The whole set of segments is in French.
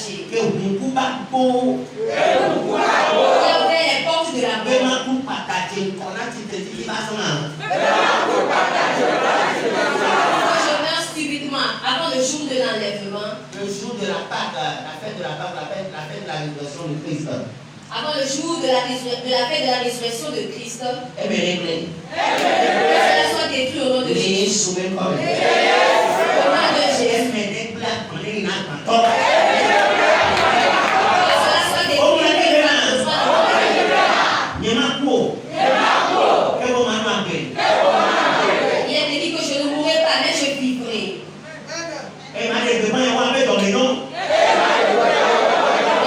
caché. Il a ouvert les portes de la mort. Quand je meurs subitement, avant le jour de l'enlèvement, le jour de la Pâque, la fête de la Pâque, la fête de la résurrection de Christ. Avant le jour de la fête de la résurrection de Christ, que cela soit détruit au nom de Jésus. Au nom de Jésus. Il est dit que je ne mourrai pas, mais je vivrai. Et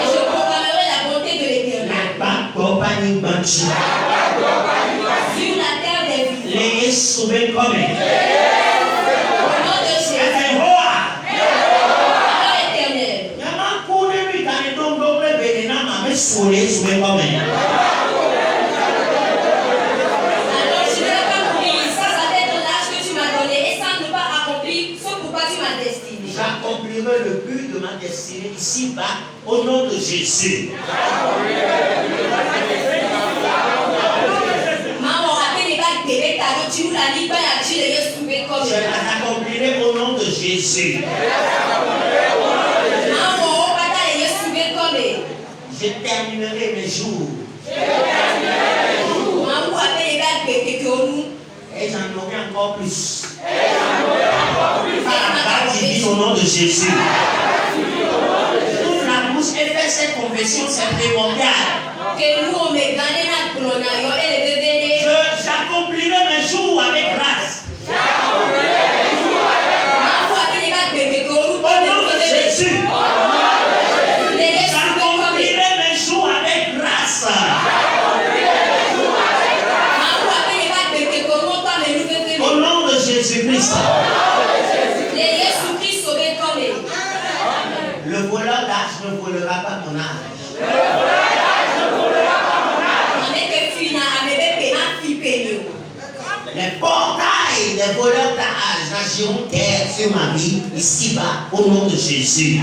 je proclamerai la bonté de l'Éternel sur la terre des vivants. Au nom de Jésus. Alors, je ne vais pas mourir. Ça va être l'âge que tu m'as donné et ça ne va accomplir ce pourquoi tu m'as destiné. J'accomplirai le but de ma destinée ici-bas au nom de Jésus. Maman, appelle les bagues bébé, t'as tu la lis pas à Dieu et soulever comme Je l'accomplirai au nom de Jésus. Maman, pas d'aller soulever comme je terminerai mes jours. Maman, appelle les bagues bébé que nous. Et j'en aurai encore plus. Par la grâce divine au nom de Jésus. Toute la bouche et fait cette confession, c'est primordial. Que nous, on me gagne la pronayo et le bébé. J'accomplirai mes jours avec grâce. Maman, appelle les bagues bébé que nous. Au nom de Jésus. J'accomplirai mes jours avec grâce. Au nom de Jésus-Christ. Le voleur d'âge ne volera pas ton âge. Les portails des voleurs d'âge n'agiront guère sur ma vie ici-bas au nom de Jésus.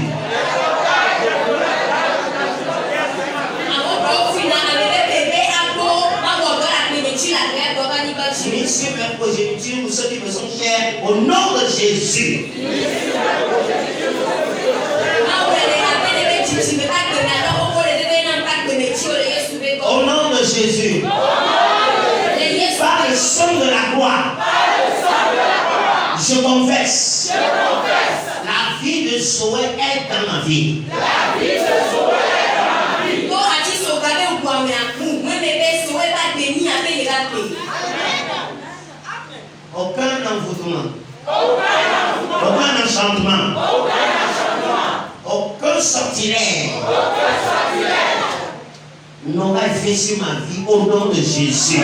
Sur mes progénitures ou ceux qui me sont chers au nom de Jésus. Au nom de Jésus. Par le sang de la croix. Je confesse. La vie de Zoé est dans ma vie. Aucun envoûtement. Aucun enchantement. Aucun sortilège n'aura fait sur ma vie au nom de Jésus.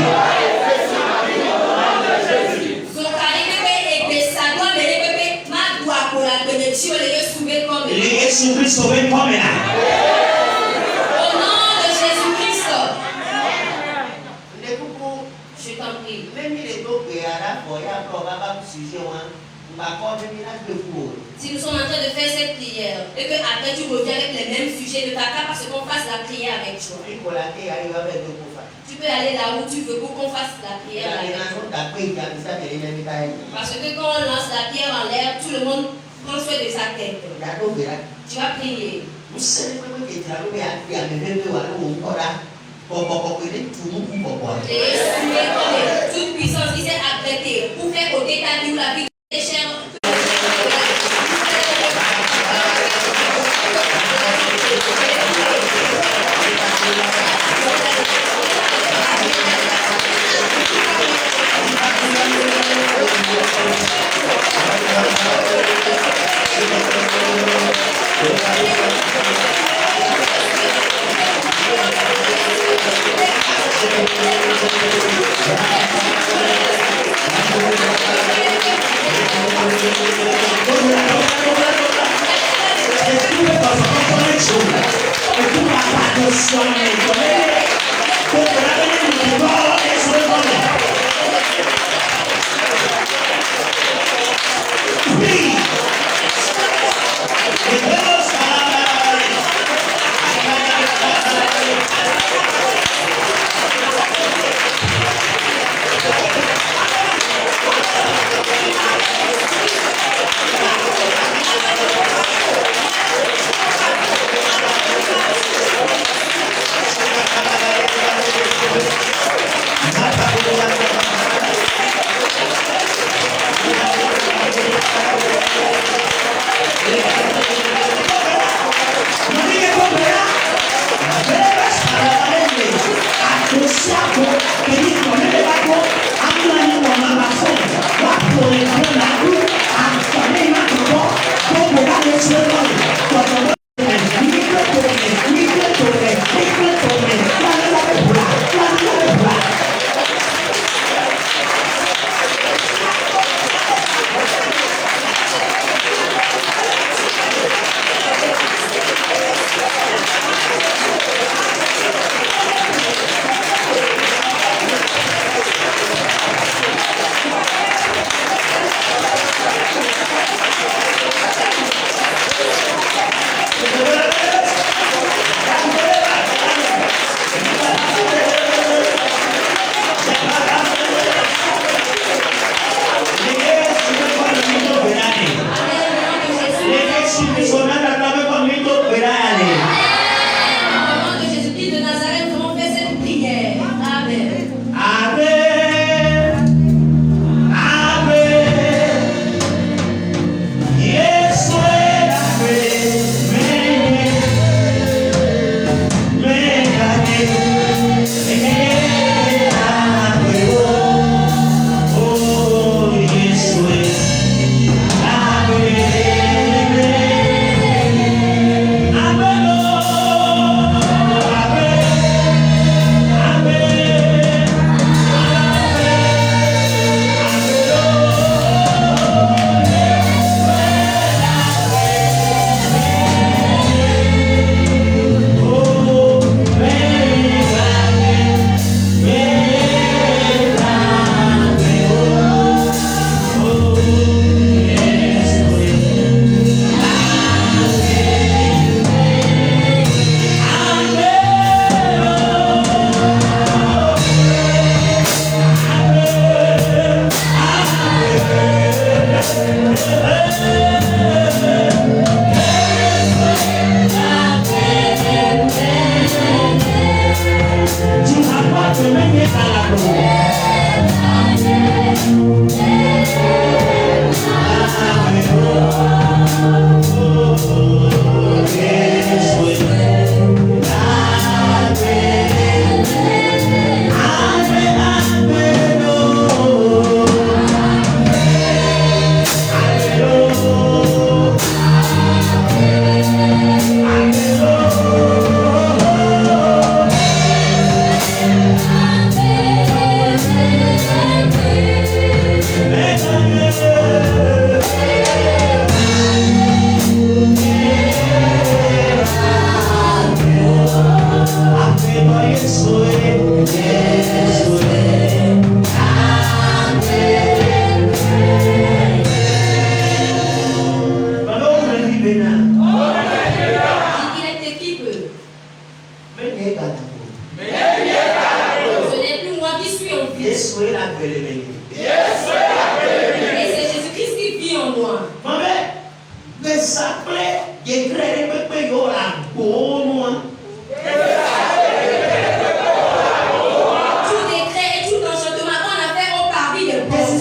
Si nous sommes en train de faire cette prière et que après tu reviens avec les mêmes sujets, ne t'attends pas à ce qu'on fasse la prière avec toi. Tu peux aller là où tu veux pour qu'on fasse la prière avec toi. Parce que quand on lance la pierre en l'air, tout le monde prend soin de sa tête. Tu vas prier. Et toute puissance qui s'est apprêtée pour faire ôter ta vie ou la vie des chers. décret et tout enchantement qu'on a fait au parvis de bon Dieu.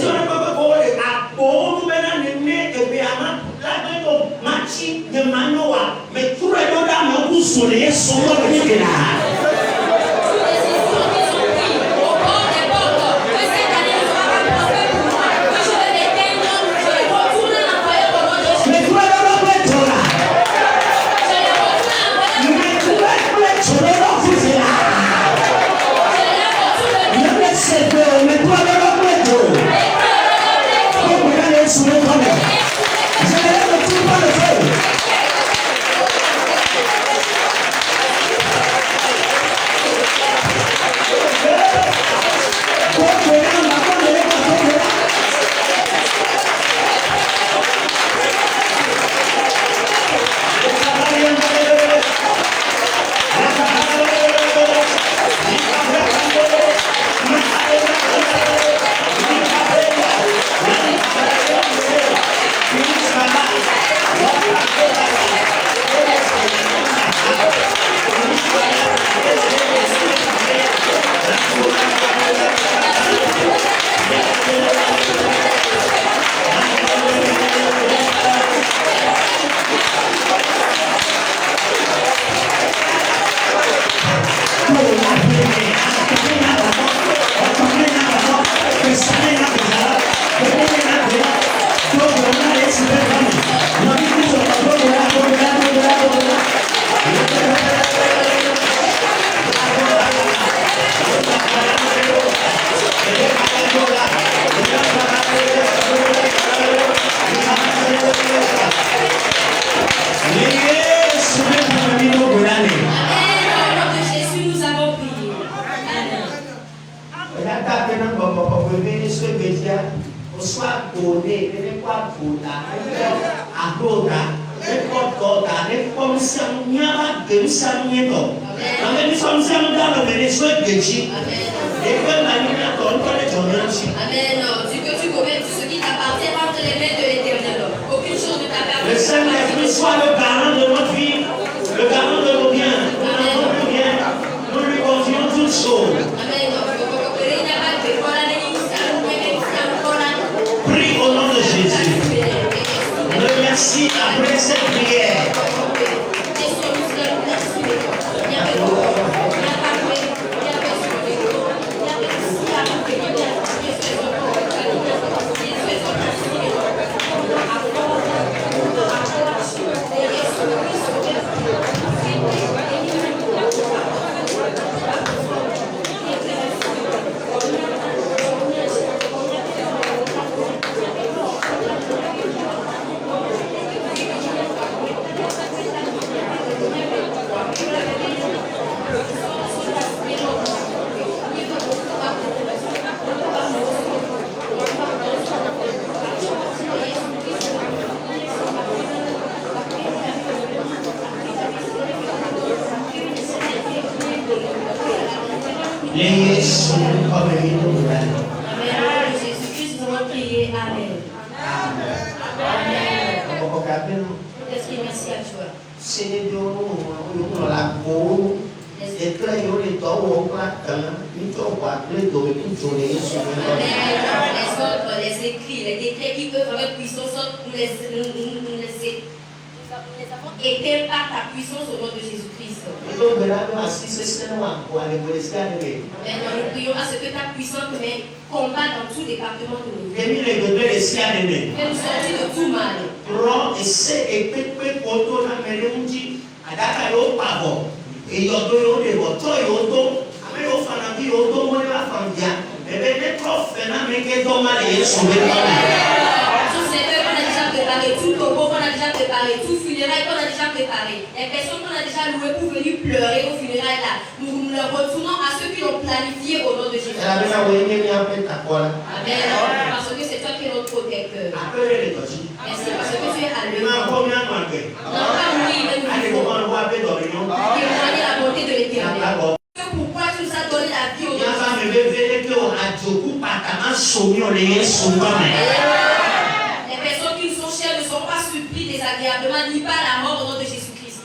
Les personnes qui sont chères ne sont pas suppliées désagréablement ni par la mort au nom de Jésus-Christ.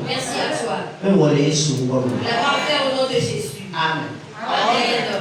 Merci à toi. L'avoir fait au nom de Jésus. Amen. Amen.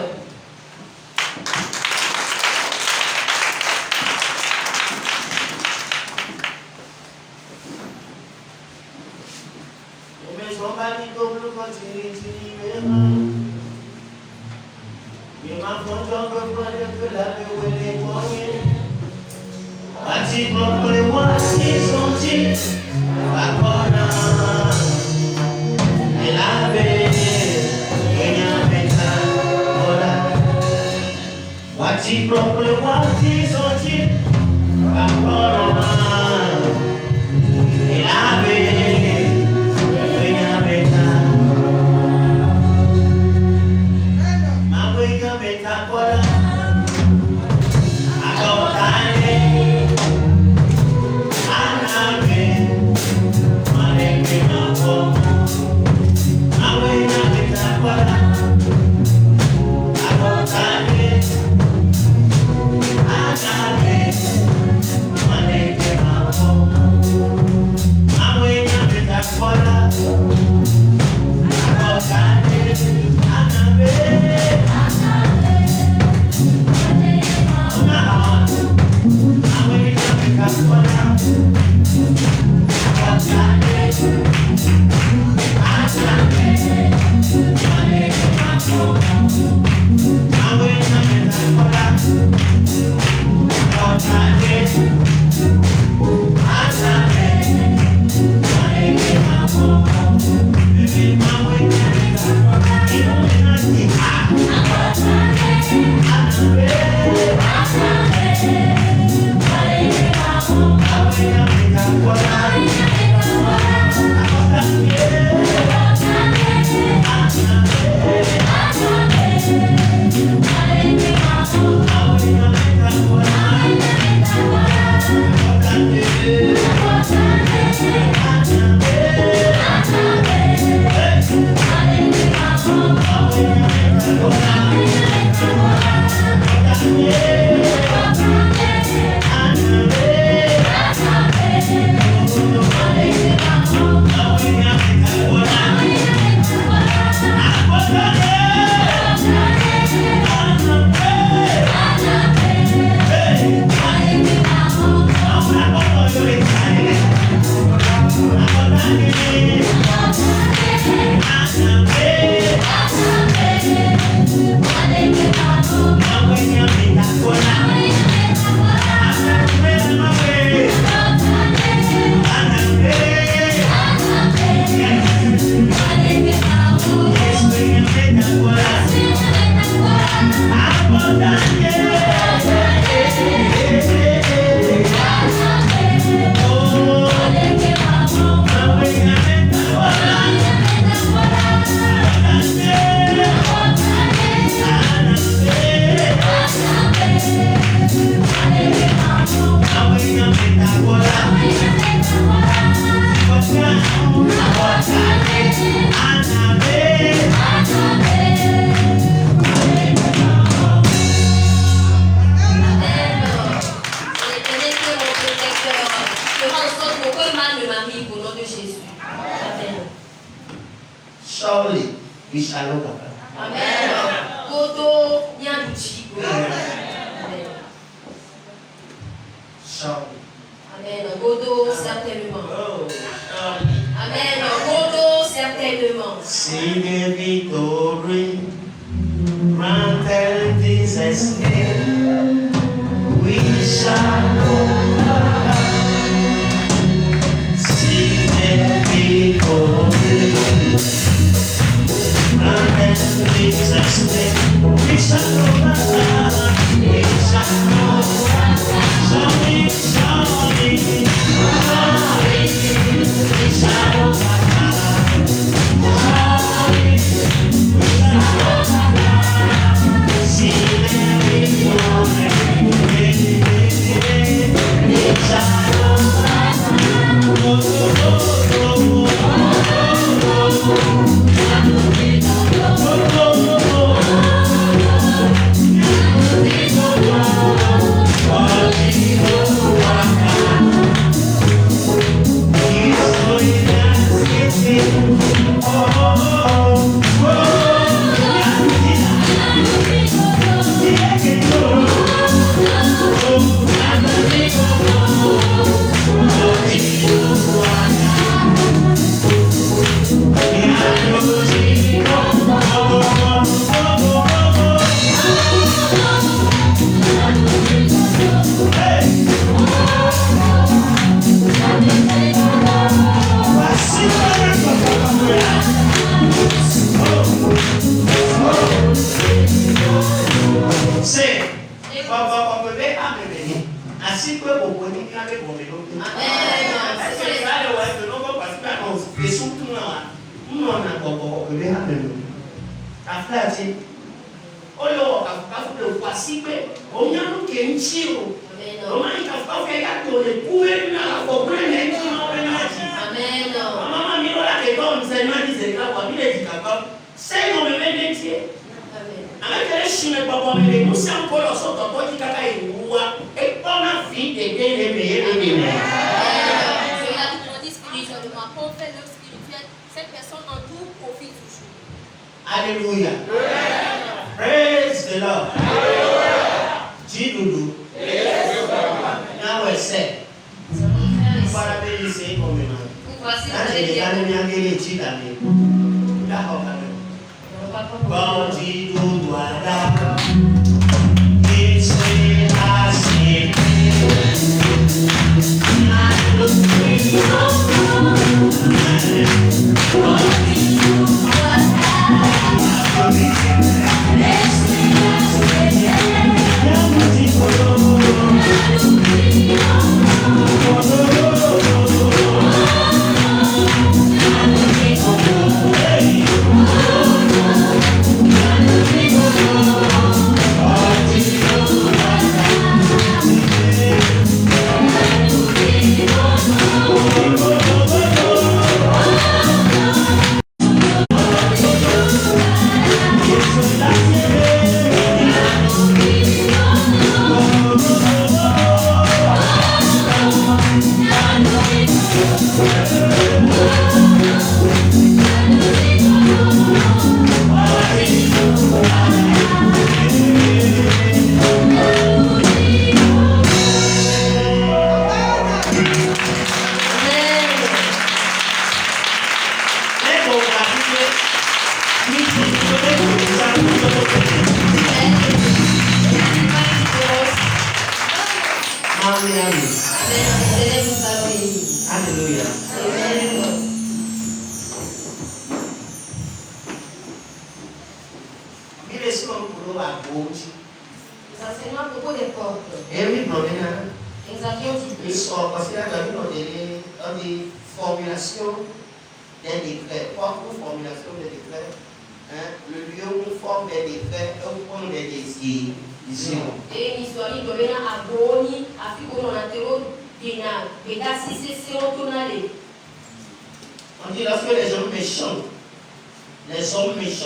surtout là, on a encore que les amis. After that, olo kafuka kwa sipe onyano kenchiro romani kafuka ya tole kuwe na kokule nchino wenati Amen. mama miro la ke comme ça m'a dit que kwa vile dikapa c'est non me métier avec les chimé papa mais nous sommes encore sur ton petit kaka iwa et on a fini de les meilleurs amis. Je l'ai dit spirituellement, quand on fait l'œuvre spirituelle, cette personne en tout profite toujours. Alléluia. Praise the Lord. Jidudu. Now I say. Para bendice como no. Voici Antes de me angele chidame. La hoka. Bon jidudu ada. Ise asi. Alléluia. Il est sur le boulot à gauche. Les enseignants à propos des portes. Et oui, problème. Nous avions dit Ils sont parce qu'il y a des formulations des décrets. Quoi pour formulation des décrets? Le lieu où forme des décrets, où on des décisions. Et une histoire qui devient à Boni, à Fico, on a théorie, et d'assister si on tourne aller. On dit lorsque les hommes méchants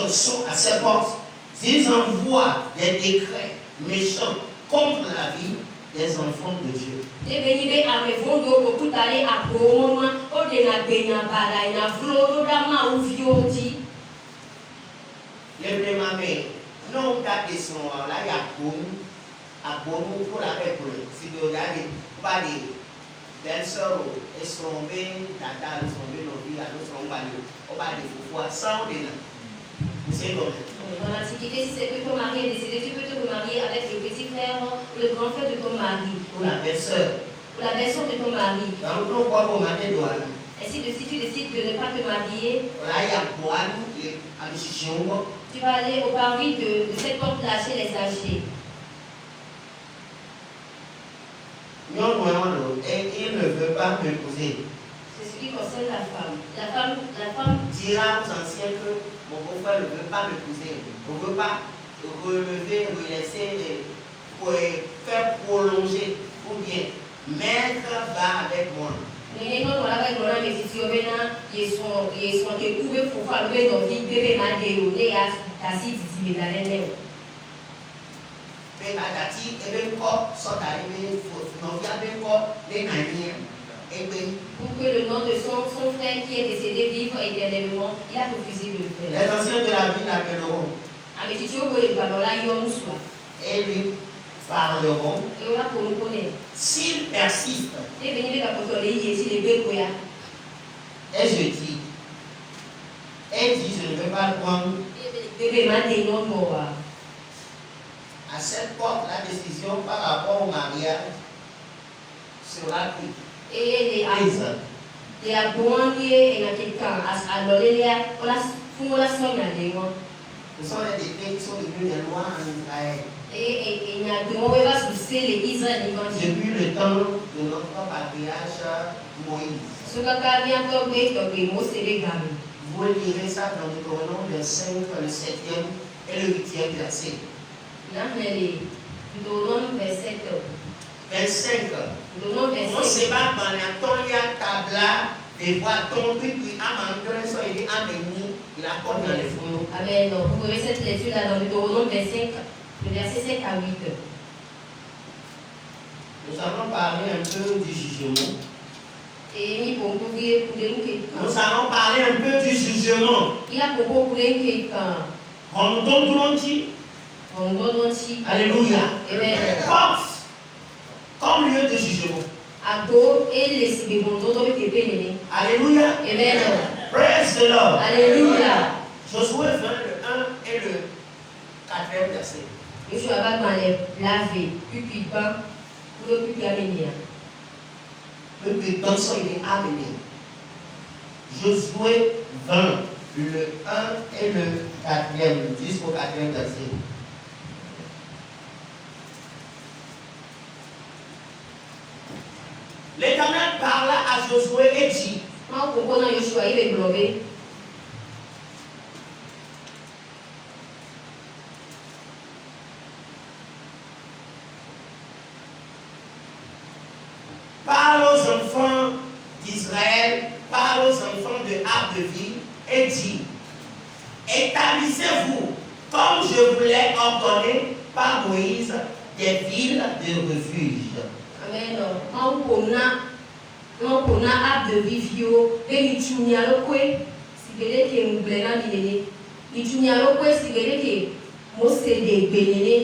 sont à ses portes, s'ils envoient des décrets méchants contre la vie des enfants de Dieu. Et venir à mes fonds pour tout aller à Boni, au dénabé, n'a pas là, il a voulu d'ama ou vioti. Les prémamés, non, t'as des sons là, il y a bon pour la réponse. Si vous regardez, pas des belles-sœurs, elles sont bien, tata, elles sont bien, nos filles, elles sont bien, on va des fois sans des noms. C'est comme ça. Dans l'Antiquité, si c'est que ton mari est décédé, tu peux te remarier avec le petit frère ou le grand frère de ton mari. Pour la belle-sœur. Ou la belle-sœur de ton mari. Donc, on croit qu'on m'a dit, et si tu décides de ne pas te marier, là, il y a pour tu vas aller au parvis de cette porte-là chez les âgés. Non, il ne veut pas m'épouser. C'est ce qui concerne la femme. La femme dira aux anciens que mon beau-frère ne veut pas m'épouser. On ne veut pas relever, relaisser, pour faire prolonger ou bien mettre va avec moi. Mais pour que le nom de son frère qui est décédé vive éternellement, il a refusé de le faire. Les anciens de la ville l'appelleront. Et lui parleront. S'il persiste, et je dis, je ne veux pas prendre à cette porte la décision par rapport au mariage sera prise. Et les abonnés et ce sont les décrets qui sont devenus des lois en Israël. Depuis le temps de notre patriarche Moïse. Vous lirez ça dans Deutéronome, le 5, le 7e et le 8e verset. 25. On se bat dans la tonya tabla, et voit ton puis amandre, soit il est amené, il apporte dans les fonds. Amen. Vous pouvez cette lecture là dans Deutéronome 25, le verset 5 à 8. Nous allons parler un peu du jugement. Nous allons parler un peu du jugement. Alléluia. Comme lieu de jugement. Alléluia. Amen. Praise the Lord. Alléluia. Josué 20, le 1 et le 4e verset. Josué va laver, puis pain, pour le plus amener. Le plus dans son il est amené. Josué 20, le 1 et le 4e, jusqu'au 4e verset. L'Éternel parla à Josué et dit, parle aux enfants d'Israël, parle aux enfants de Ardeville et dit, établissez-vous, comme je vous l'ai ordonné par Moïse, des villes de refuge. Amen. On a de vivio, et il si que nous blenons l'idée. Il si que Mose de Bénéné.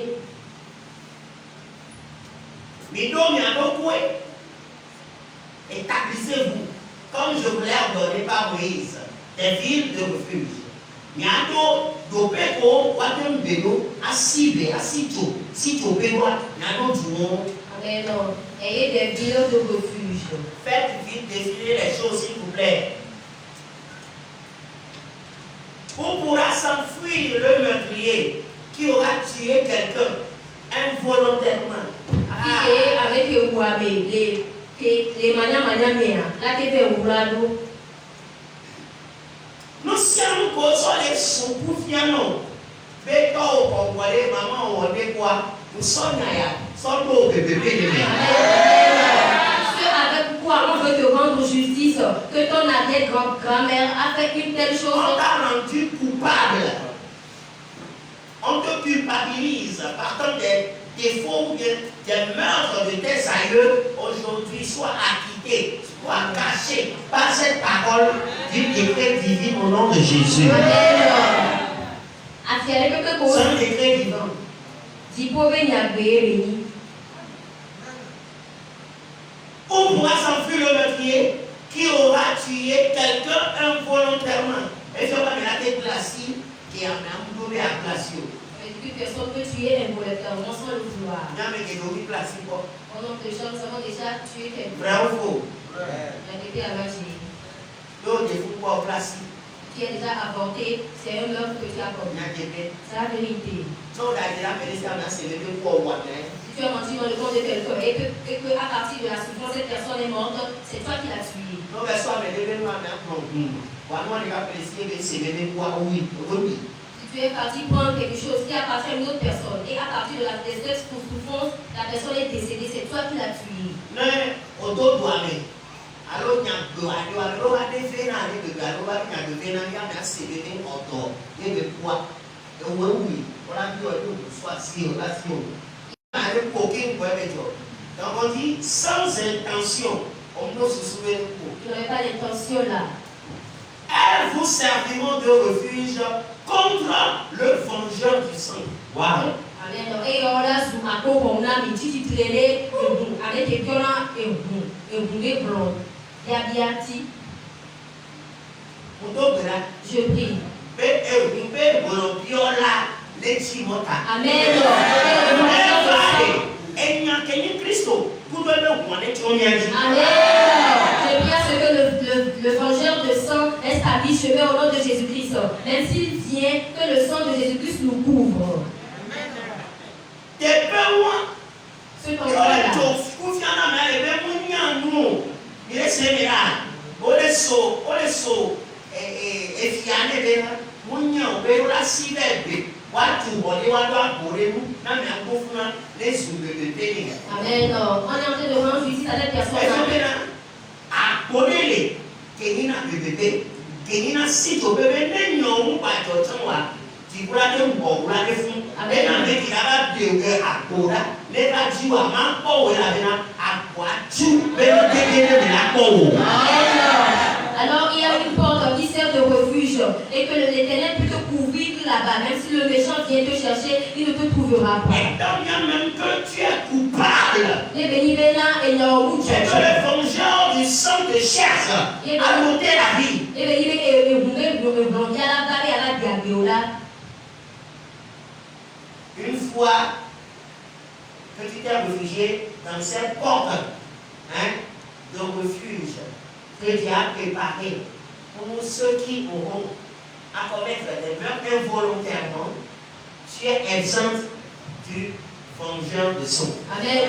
Établissez-vous, comme je vous l'ai ordonné par Moïse, des villes de refuge. Nyado dopeko watem beno asibe asito sito beno nyado dumo. Amen. Ayez des villes de refuge. Faites vite défiler les choses s'il vous plaît. On pourra s'enfuir le meurtrier qui aura tué quelqu'un involontairement. Avec les Ouamé, les maniamia, là qui fait Oulado. Nous sommes consolés sous Poufiano. Béto au Congolais, maman, on est quoi? Nous sommes là, sommes au bébé. Ce avec quoi on veut te rendre justice, que ton arrière-grand-mère a fait une telle chose. On t'a rendu coupable. On te culpabilise partant des défauts ou des meurtres de tes aïeux. Aujourd'hui, sois acquitté, sois caché par cette parole du décret divin au nom de Jésus. C'est un décret divin. On pourra s'enfuir le meurtrier qui aura tué quelqu'un involontairement. Et je vais me la glacier qui a donné à glacier. Une personne peut tuer involontairement sans le vouloir. Non, mais qui a donné glacier quoi? Au nom de gens, nous avons déjà tué quelqu'un. Vrai ou faux? Il a été arraché. Donc, il faut pas glacier. Qui a déjà avorté, c'est un homme que tu as commis. C'est la vérité. Donc, il a fait ça, c'est le pour moi. Si tu as menti dans le compte de quelqu'un et que à partir de la souffrance, cette personne est morte, c'est toi qui l'as tué. Non, mais soit, mais l'événement n'a pas de moi, les gars, c'est le quoi, oui. Si tu es parti prendre quelque chose qui appartient à une autre personne et à partir de la souffrance, la personne est décédée, c'est toi qui l'as tué. Mais, au dos, alors, il y a deux alors, on a des faits, il y a des faits, il y a c'est des autos, il y a des poids. Et oui, on a dit, on soit si, on a si, on a aucun point de job. Donc, on dit, sans intention, on peut se souvenir. Tu n'avais pas d'intention là. Elles vous serviront de refuge contre le vengeur du sang. Wow. Amen. Et on a sous ma peau, on a mis tu traînais avec des violents et des blancs. Yabiati. Je prie. Amen. Amen. Je prie à ce que le vengeur de sang reste abichevé au nom de Jésus-Christ. Même s'il vient, que le sang de Jésus-Christ nous couvre. Ce qu'on voit là. Amen. On est en train de rendre justice à cette personne. Alors il y a une porte qui sert de refuge et que l'Éternel peut te couvrir là-bas. Même si le méchant vient te chercher, il ne te trouvera pas. Et tant bien même que tu es coupable, et que le vengeur du sang te cherche à ôter la vie. Une fois que tu t'es réfugié dans cette porte de refuge que Dieu a préparée pour ceux qui auront à commettre des meurtres involontairement, tu es exempt du vengeur de sang. Amen.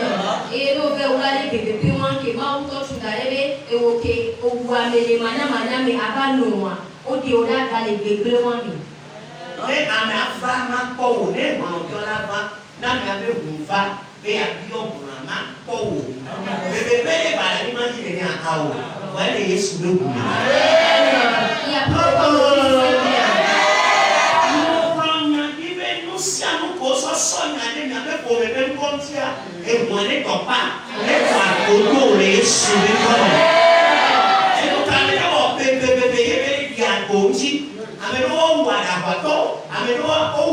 Et nous verrons les bébés qui vont tout et au bois les manamana mais avant nous au théola dans les bébés mais à ma femme pour les manteaux n'a jamais bouffé et à bio pour la main pour le bébé les balades imaginer à haut voilà les sous le bout. Il y a nous siamo cosa sognare mi aveva come per contia e vuole toppa e fa tutto le subito e non cambiamo per gli acconci a me lo guarda quattro a me lo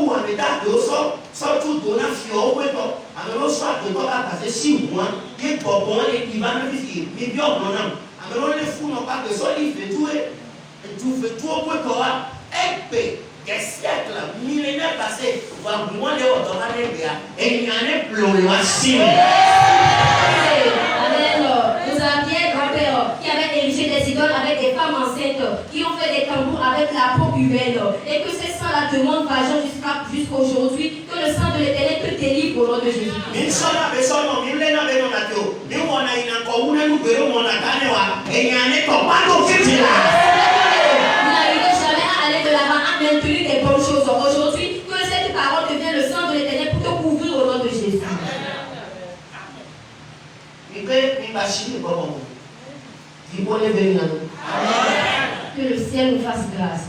guarda dosso so tutto una fiore a me lo so tutto la pace si moi che poco e ti vanno di mi dio non a me lo le funo pa che so li fais tout pour toi et des siècles, millénaires passés, voir moi les autres et il y en a plein de Amen. Nous avions grand-père qui avait érigé des idoles avec des femmes enceintes, qui ont fait des tambours avec la peau humaine, et que ces sangs-là demandent l'argent jusqu'aujourd'hui, que le sang de l'Éternel te délivre au nom de Jésus. Maintenu des bonnes choses aujourd'hui, que cette parole devienne le sang de l'Éternel pour te couvrir au nom de Jésus. Que le ciel nous fasse grâce.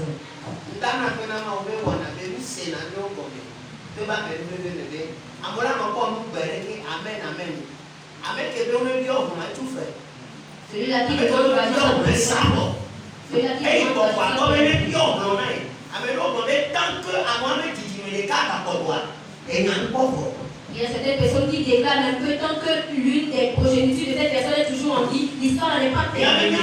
Celui-là qui est dans il y a certaines personnes qui déclarent même que tant que l'une des progénitures de cette personne est toujours en vie, l'histoire n'est pas terminée.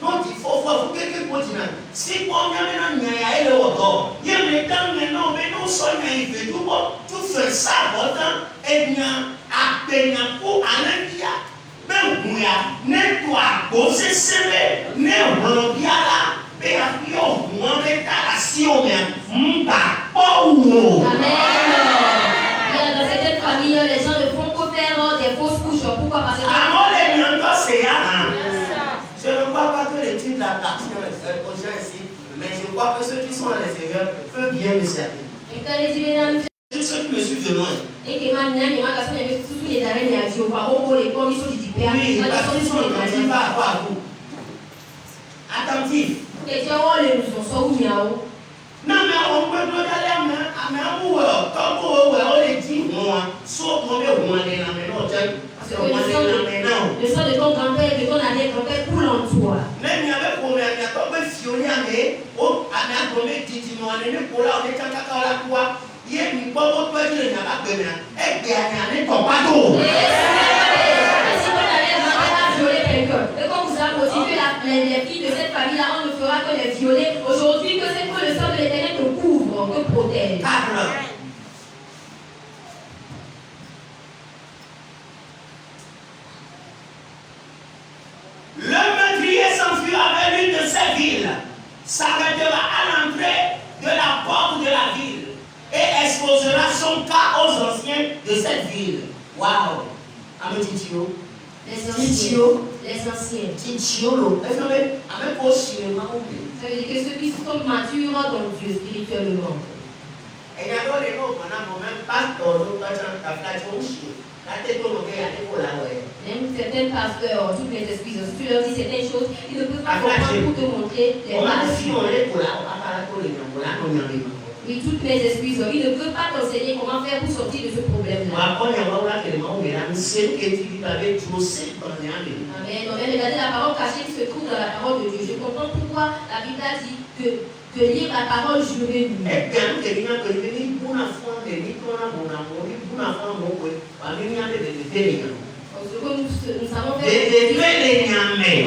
Non, il faut voir quelqu'un continue. Si on y a un et le auto, il y a des temps, mais non, soit il fait tout fait ça, pourtant, et bien, à peine pour aller bien. Même pour y nettoie, bosser, serrer, ne bien là, mais à pion, moi, mais à la sion, mais pas ou. Amen. Il y a dans cette famille, les gens ne font que faire des fausses couches. Pourquoi? Parce que. C'est je ne crois pas que l'étude appartient aux gens ici, mais je crois que ceux qui sont à l'extérieur peuvent bien me servir. Tous ceux qui me suivent de loin. Oui, parce qu'ils sont attentifs par rapport à vous. Attentifs. Non, mais on peut pas aller comme on les dit, moi, sauf qu'on est au moins les le sang de ton grand-père et de ton arrière-grand-père coule en toi. Même il y avait problème, il y a pas de fiole à mais on a tombé titino à l'année pour la on est quand la quoi. Il y a une bonne autre qui n'a pas de bien. Et bien, il y a un tomato. Si votre arrière-grand-père a violé quelqu'un, et quand vous avez motivé les filles de cette famille-là, on ne fera que les violer. Aujourd'hui, que c'est que le sang de l'Éternel te couvre, te protège. Le meurtrier s'enfuit avec à l'entrée de la porte de la ville et exposera son cas aux anciens de cette ville. Waouh! Ametitio. Les anciens. Titiolo. Ça veut dire que ceux qui sont matures dans Dieu spirituellement. Et il y a des gens qui même pas même certains pasteurs, toutes mes excuses, si tu leur dis certaines choses, ils ne peuvent pas comprendre pour te montrer les bases. Oui, toutes mes excuses, ils ne peuvent pas t'enseigner comment faire pour sortir de ce problème-là. Amen. On vient regarder la parole cachée qui se trouve dans la parole de Dieu. Je comprends pourquoi la Bible a dit que lire la parole, je vais lire. Nous savons faire. Amen.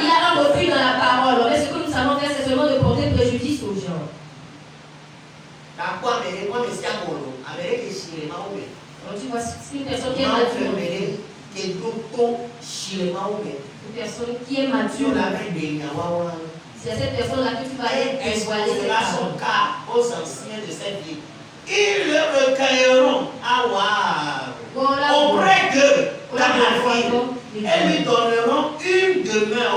Il a un refus dans la parole. Mais ce que nous savons faire, c'est seulement de porter préjudice aux gens. Donc tu vois, si une personne qui est mature, une personne qui est mature, c'est à cette personne-là que tu vas dévoiler ses cas aux anciens de cette vie. Ils le recueilleront auprès d'eux dans la ville et lui donneront une demeure.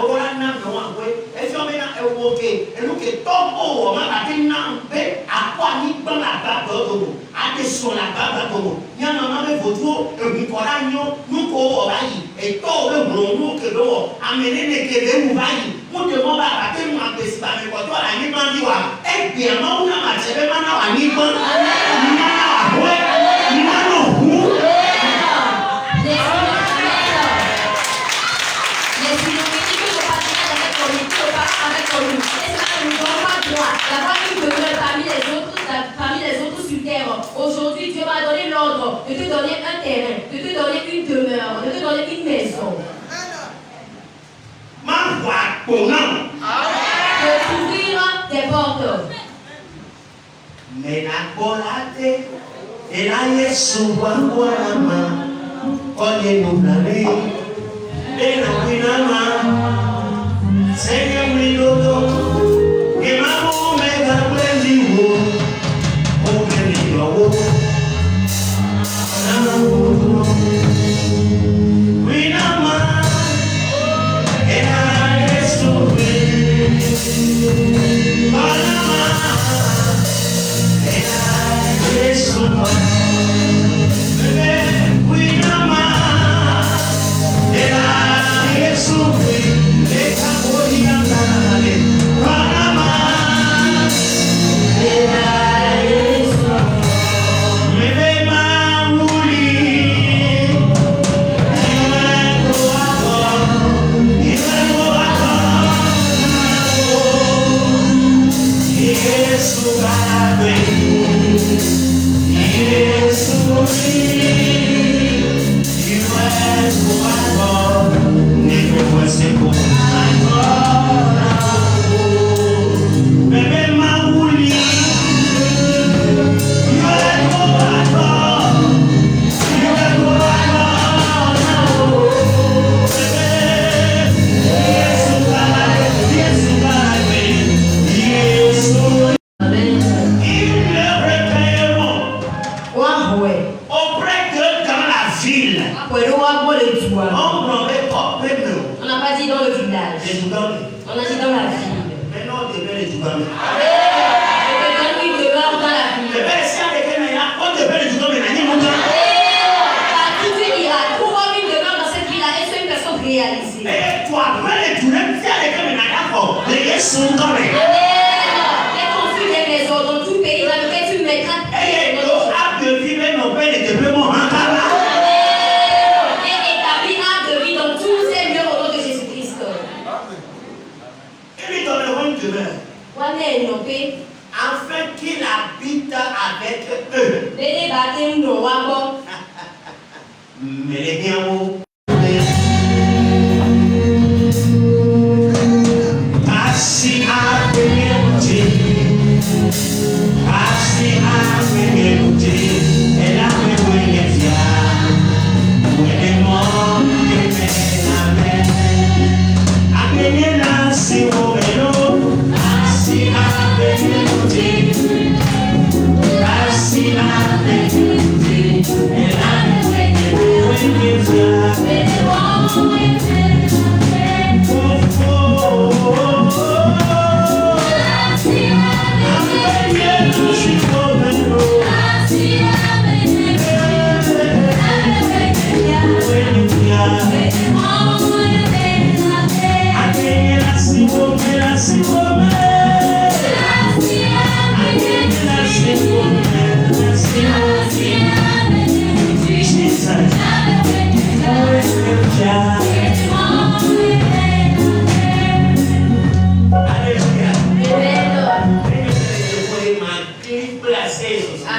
Parmi les autres sur terre, aujourd'hui Dieu m'a donné l'ordre de te donner un terrain, de te donner une demeure, de te donner une maison. De t'ouvrir des portes. Mais la bolade et la Yesu wanguama konye nunare et la winama senya mlidodo emamu mega mwendiwo omeliwo namamu winama et la Yesu wanguama afin qu'il habite avec eux. Mais les biens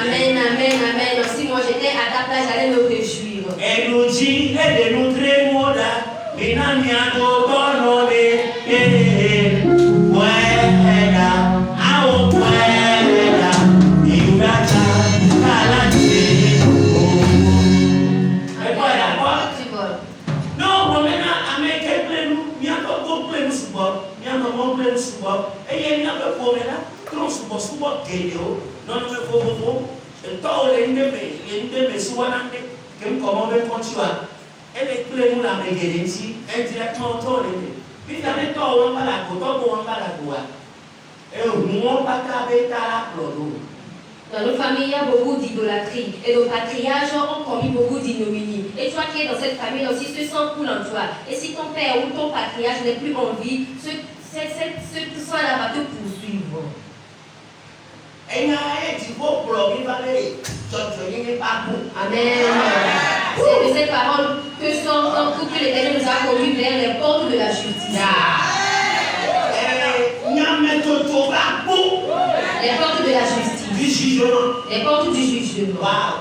Amen, amen, amen. Si moi j'étais à ta place, j'allais me réjouir. Elle nous dit, elle nous trémola, mais n'a rien d'autre, Dans nos familles, il y a beaucoup d'idolâtrie et nos patriarches ont commis beaucoup d'ignominie. Et toi qui es dans cette famille aussi, ce sang coule en toi. Et si ton père ou ton patriarche n'est plus en vie, ce sang-là va te poursuivre. Amen. C'est de cette parole que l'Éternel nous a conduits vers les portes de la justice. Les portes de la justice. Les portes du jugement. Wow.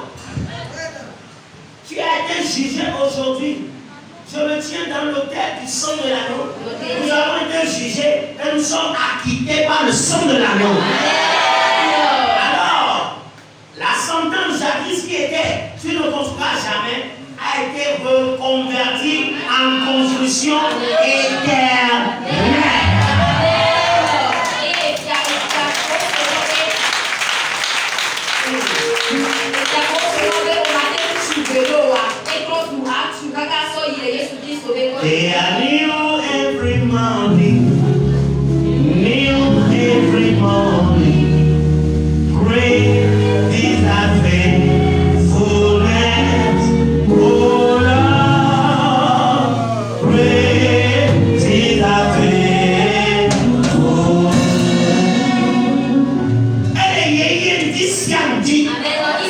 Tu as été jugé aujourd'hui. Je me tiens dans l'autel du sang de l'agneau. Nous avons été jugés et nous sommes acquittés par le sang de l'agneau. Alors, la sentence jadis qui était, tu ne construiras jamais, a été reconvertie en construction éternelle. They are new every morning, new every morning. Great is thy faithfulness, oh Lord. Great is thy faithfulness. Et il dit, il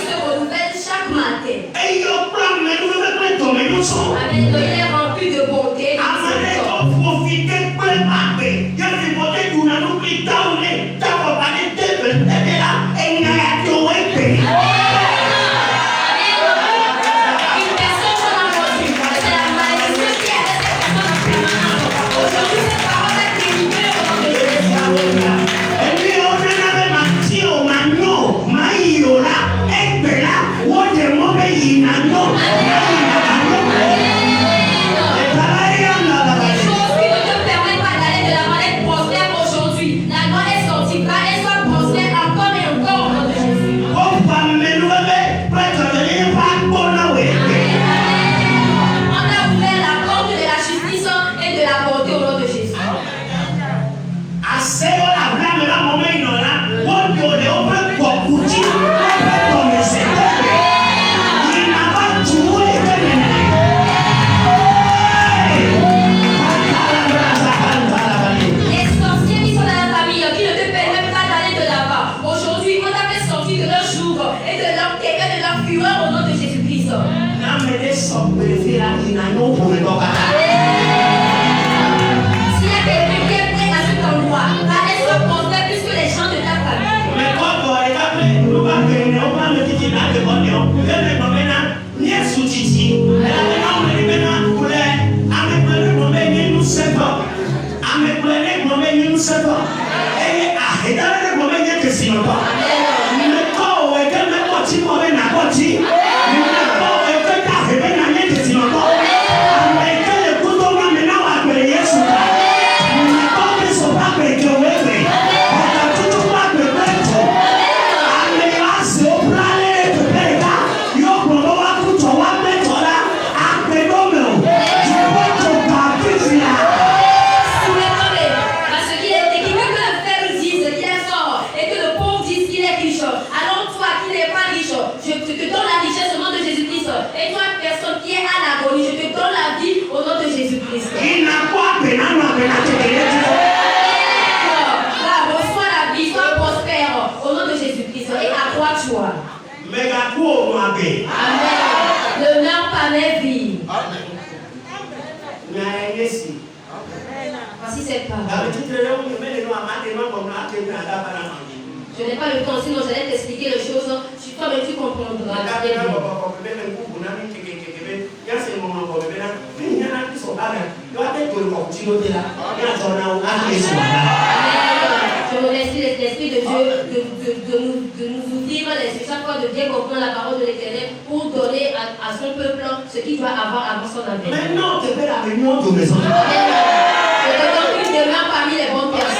se renouvelle chaque matin. Et il prend mes nouvelles tomber nous sommes. Amen. Il est rempli de bonté. Amen. Ne meurs pas, mais vis. Voici cette parole. Je n'ai pas le temps, sinon j'allais t'expliquer les choses. Toi-même tu comprendras. Je remercie l'Esprit de Dieu de nous ouvrir l'esprit chaque fois de bien comprendre la parole de l'Éternel pour donner à son peuple ce qu'il doit avoir avant son avènement. Maintenant, tu fais la réunion de maison. Je te donne une demeure parmi les bonnes personnes.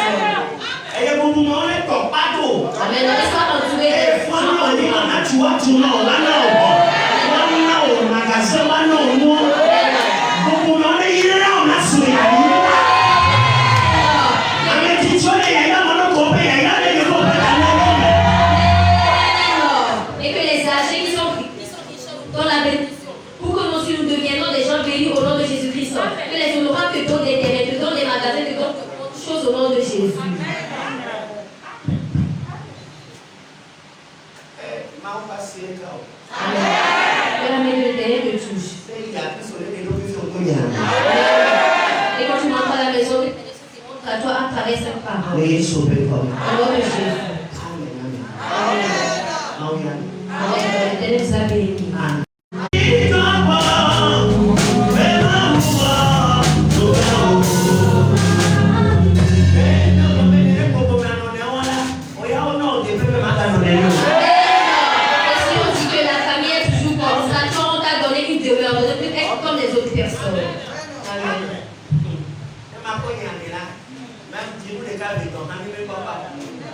Amen. Laisse-toi entourer des et que les âgés qui sont dans la bénédiction, pour que nous aussi nous deviennons des gens bénis au nom de Jésus-Christ, que les honorables te donnent des terrains, te donnent des magasins, te donnent toutes choses au nom de Jésus. Amen. Que la main de l'Éternel te touche. Et quand tu montres à la maison, l'Éternel se montre à toi à travers cette parole. Au nom de Jésus. Amen. L'Éternel nous a bénis.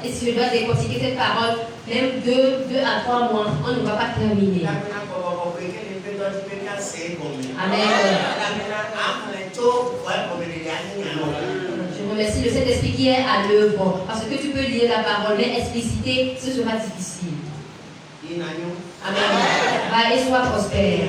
Et si je dois décortiquer cette parole, même 2 à 3 mois, on ne va pas terminer. Amen. Je remercie le Saint-Esprit qui est à l'œuvre. Parce que tu peux lire la parole, mais expliciter, ce sera difficile. Amen. Va et sois prospère.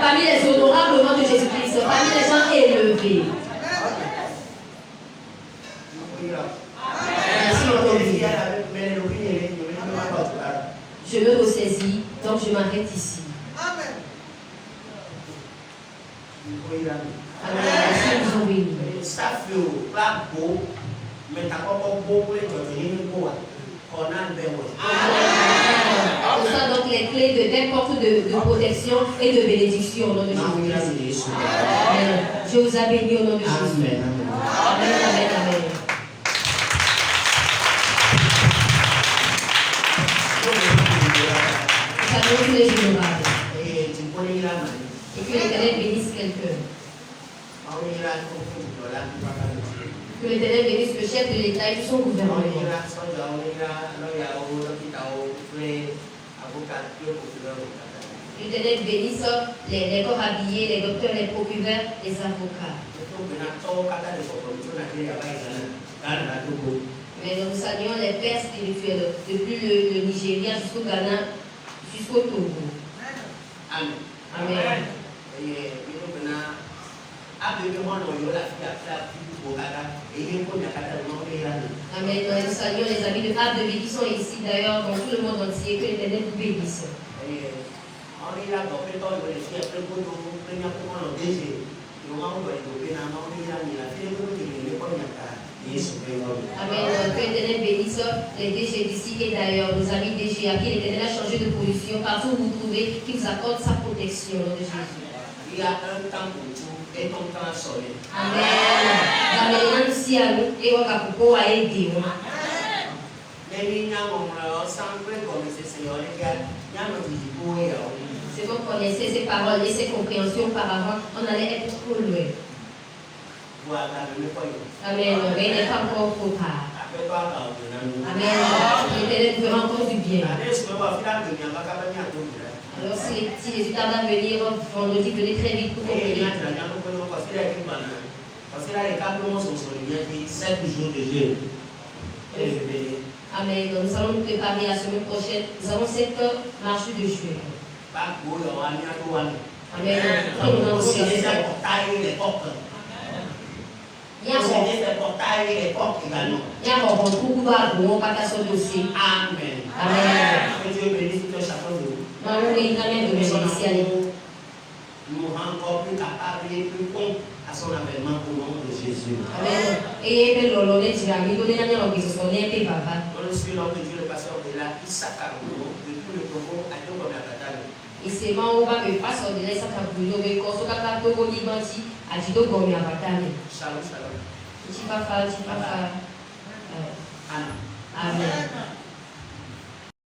Parmi les honorables au nom de Jésus-Christ, parmi les gens élevés. Je me ressaisis, donc je m'arrête ici. Amen. Amen. Merci, nous en bénis. Ce sont donc les clés de n'importe de protection et de bénédiction au nom de Jésus. Amen. Je vous ai béni au nom de Jésus. Amen. Amen. Amen. Amen. Tous les honorables. Et que l'Éternel bénisse quelqu'un. Que l'Éternel bénisse le chef de l'État et tout son gouvernement. Que l'Éternel bénisse les corps habillés, les docteurs, les procureurs, les avocats. Mais nous saluons les pères spirituels depuis le Nigeria jusqu'au Ghana, jusqu'au Togo. Amen. Amen. Amen. Nous saluons les amis de Abdevé qui sont ici d'ailleurs dans tout le monde entier. Que l'Éternel vous bénisse. Amen. Que l'Éternel bénisse les DG d'ici et d'ailleurs, nos amis DG à qui l'Éternel a changé de position partout où vous vous trouvez, qui vous accorde sa protection au nom de Jésus. Il y a un temps pour tout et ton temps sonné. Amen. Amen. Si à nous et on va pouvoir aider. Si vous connaissez ces paroles et ces compréhensions auparavant, on allait être trop loin. Amen. Mais il n'est pas encore trop tard. Amen. L'Éternel fera encore du bien. Alors si les états doivent venir vendredi, venez très vite pour comprendre. Parce que là, les 4 mois sont solidaires, 7 jours de jeûne. Amen. Donc, nous allons nous préparer la semaine prochaine. Nous avons 7 marches de jeûne. Amen. Nous société fait portail les portes. Nous société fait portail les portes également. Amen. Amen. Que Dieu bénisse tout chacun de vous. Nous rend encore plus capables et plus compte à son avènement au nom de Jésus. Amen. Je suis l'homme de Dieu, le pasteur de la Issaka, de tout le Congo à tout comme la bataille. Shalom, shalom. Amen. Amen.